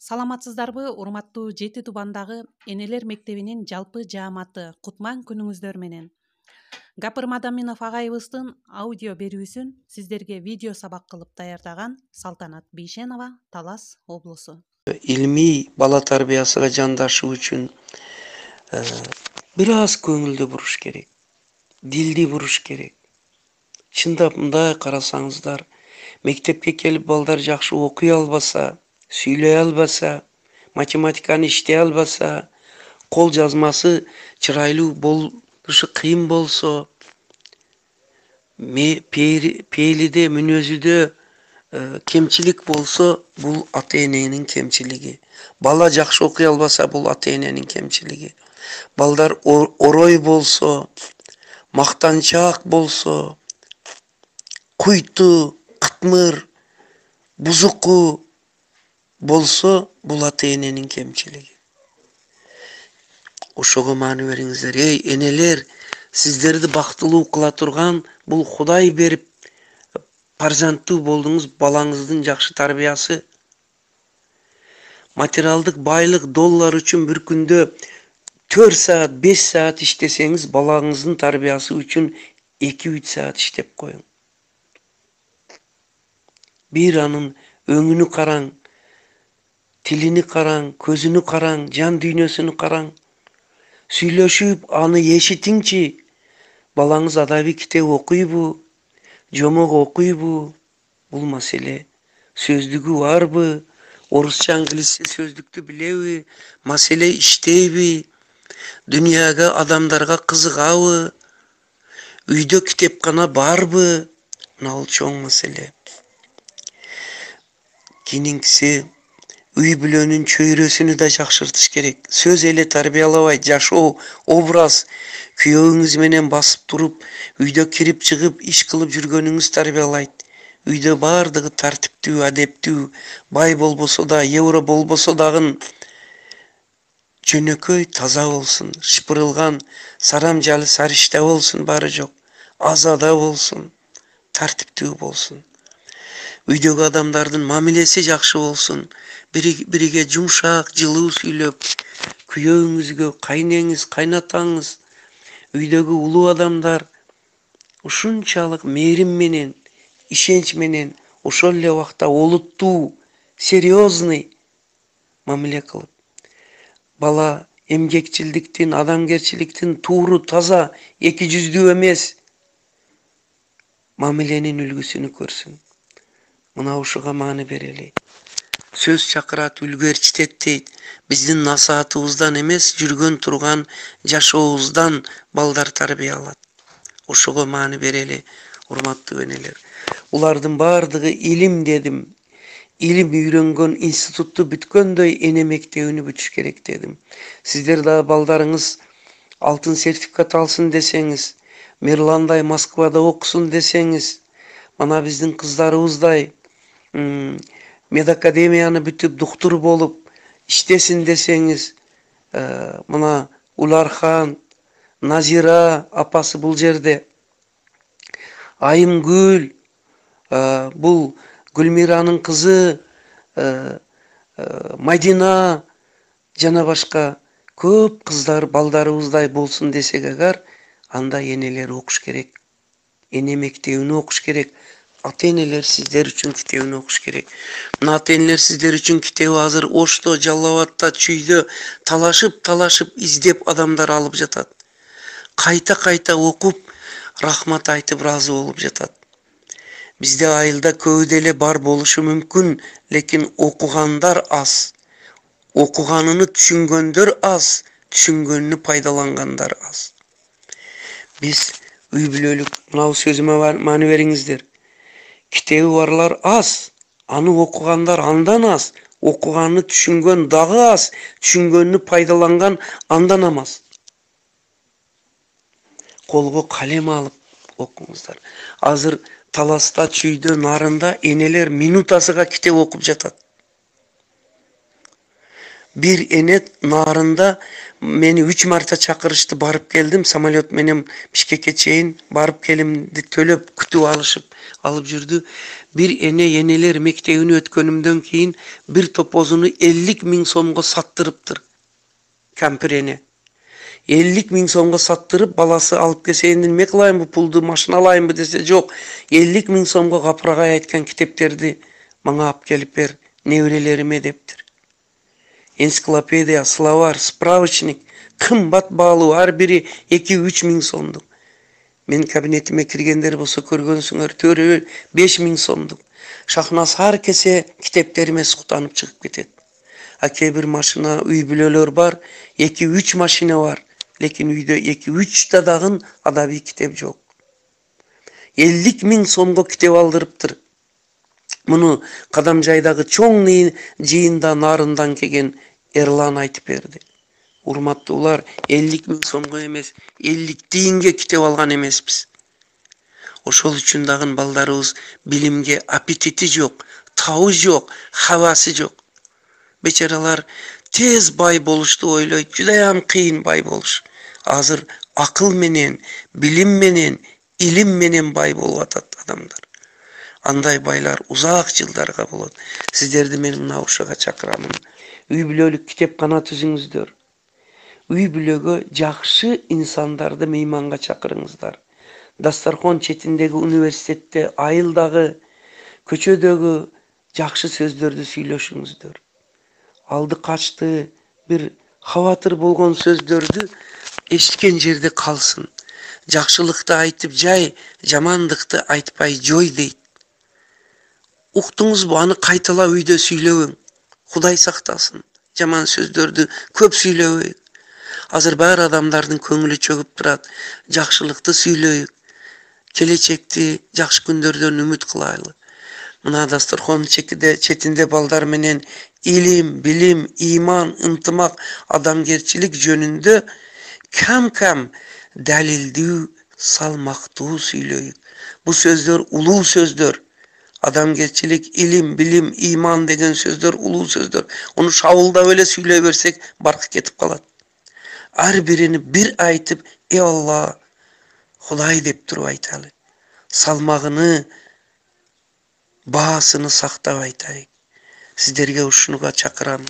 Саламатсыздарбы, урматтуу 7 тубандагы энелер мектебинин жалпы жааматы. Кутман күнүңүздөр менен. Гапыр Мадаминов агайыбыздын аудио берүүсүн сиздерге видео сабак кылып даярдаган Салтанат Бейшенова, Талас облусу. Ilmiy bala tarbiyasıga jandaşığı üçün biraz көңүлдү buruş керек. Dildi buruş керек. Чындап мындай карасаңыздар, мектепке келип балдар жакшы окуй албаса, сүйлөй албаса, математиканы иштей албаса, кол жазмасы чырайлуу болушу кыйын болсо, пээлиде, мүнөзүдө кемчилик болсо, бул ата-эненин кемчилиги. Бала жакшы окуй албаса, бул ата-эненин кемчилиги. Балдар орой болсо, мактанчаак болсо, куйту, кытмыр, бузуку болсо, бул ата-эненин кемчилиги. Ошого маани бериңиздер. Эй, энелер, сиздерди бактылуу кыла турган бул Кудай берип парзанттуу болдуңуз, балаңыздын жакшы тарбиясы. Материалдык байлык, доллар үчүн bir күндө 4 saat, 5 saat иштесеңиз, балаңыздын тарбиясы үчүн 2-3 saat иштеп коюң. Bir анын өңүнү караң, тилини караң, көзүнү караң, жан дүйнөсүнү караң. Сүйлөшүп, аны эшитиңчи. Балаңыз адаби китеп окуйбу, жомок окуйбу? Бул маселе. Сөздүгү барбы? Орусча, англисче сөздүктү билеби? Маселе иштейби? Дүйнөгө, адамдарга кызыгабы? Үйдө китепкана барбы? Мына бул чоң маселе. Кийинкиси, үй бүлөнүн чөйрөсүнү да жакшыртыш керек. Сөз эле тарбиялабайт, жашоо, образ. Күйөөңүз менен басып туруп, үйдө кирип чыгып, иш кылып жүргөнүңүз тарбиялайт. Үйдө бардыгы тартиптүү, адептүү, бай болбосо да, евро болбосо дагы жөнөкөй, таза болсун. Шыпырылган, сарамжалы, сарышта болсун, бары жок. Азада болсун, тартиптүү болсун. Үйдөгү адамдардын мамилеси жакшы болсун. Бириге жумшак, жылуу сүйлөп, күйөөңүзгө, кайнеңиз, кайнатаңыз, үйдөгү улуу адамдар ушунчалык мээрим менен, ишенч менен, ошол эле убакта олуттуу, серьезный мамиле кылып, бала эмгекчилдиктин, адамгерчиликтин тууру, таза, эки жүздүү эмес мамиленин үлгүсүнү көрсүн. Мына ушуга маани берели. Сөз чакырат, үлгү дейт. Биздин насаатыбыздан эмес, жүргөн турган жашообуздан балдар тарбиялат. Ошого маани берели, урматтуу энелер. Улардын бардыгы илим дедим. Илим үйрөнгөн, институтту бүткөндөй эне мектебини бүтүш керек дедим. Сиздер да балдарыңыз алтын сертификат алсын десеңиз, Мерландай Москвада окусун десеңиз, мана биздин кыздарыбыздай медакадемияны бүтүп, доктор болуп иштесин десеңиз, мына Улархан, Назира апасы бул жерде, Айымгүл, бул Гүлмиранын кызы, Мадина, жана башка көп кыздар балдарыбыздай болсун десек агар, анда энелер окуш керек. Эне мектебине окуш керек. Ата-энелер сиздер үчүн китебин окуш керек. Мына ата-энелер сиздер үчүн китеби азыр Ошто, Жалал Абадта, Чүйдө талашып издеп адамдар алып жатат. Кайта окуп, рахмат айтып разы болуп жатат. Бизде айылда көбү деле бар болушу мүмкүн, лекин окугандар аз. Окуганын түшүнгөндөр аз, түшүнгөнүн пайдалангандар аз. Биз үй бүлөлүк, мына сөзүмө маани бериңиздер. Китеби барлар аз, аны окугандар андан аз, окуганды түшүнгөн дагы аз, түшүнгөнү пайдаланган андан аз. Колго калем алып окуңуздар. Азыр Таласта, Чүйдө, Нарында энелер минутасыга китеп окуп жатат. Bir enet Narında Meni 3 marta çakırıştı, barıp geldim. Samolyot menem Bişkek'e çeyin barıp kelimdi tölöp kütüp alıp жүрdü. Bir yeneler mektebini ötkönümden keyin bir topozunu 50.000 so'mga sattırıptır. Kampir ene. 50.000 so'mga sattırıp balası alıp kelse endi nime kılayım bu puldu, maşina alayım mı dese yok. 50.000 so'mga kapıragay aytkan kiteplerdi bana alıp gelip ber, nevrelerime deptir. Ensiklopediya, slovar, spravочник, kımbat bağlı her biri 2-3 min so'mduk. Men kabinetime kirgenler bolsa көргөнсүңөр 4-5 min so'mduk. Şahnaz har kese kiteplerime suqtanıp çıkıp ketet. Ake bir maşina, uy bülöler var, 2-3 maşina var. Lekin uyda 2-3 dadağın adabi kitep yok. 50.000 so'mga kitep aldırıptır. Bunu Kadamjaydağı çoğun jıyında narından kegen Erlan aytıp berdi. Urmatlılar 50.000 so'mga emes, 50 tiyinge kitep algan emespиz. Oşol üçün dağın baldarыбыз bilimge apetiti yok, tağı yok, havası yok. Beçaralar tez bay boluştu oyloy, judayam kıyın bay boluş. Azır akıl menen, bilim menen, ilim menen bay bolup atat adamlar. Anday baylar uzak yıllarga bolot. Sizlerdi menim nauşaga çakıramın. Uy bülölük kitepkana tüzüңүздөр. Uy bülögö jakşı insandardı meymanga çakırыңыздар. Dastarxon çetindegi üniversitette, ayıldagı, köçödögü jakşı sözdörдү süйлөшүңүздөр. Aldı kaçtı bir havatır bolgon sözdörдү eşitken jerde kalsın. Jakşılıkты aytıp jay, jamandıkты aytpay joy deyt. Uqtuңuz bu, anı kaytala uyda süylöbüň. Huday saktasın. Jaman sözdörдү köp süylöbüň. Azır bar adamlardın köngülü çöküp durat. Jakşılıkты süylöýük. Kelечekti jakşı gündörden ümit kılaylı. Mına dastarxon çetinde balдар menen ilim, bilim, iman, ıntımak, adamgerçilik jönünde kam dalildi salmaktуу süylöýük. Bu sözler uluu sözler. Adamgerçilik, ilim, bilim, iman degen sözler uluu sözler. Onu şavulda öyle süylöy bersek barkı ketip kalat. Her birini bir aytıp ey Allah Huday dep turup aytalı. Salmağını, bahasını saktap aytayık. Sizlerge uşunuga çakıram.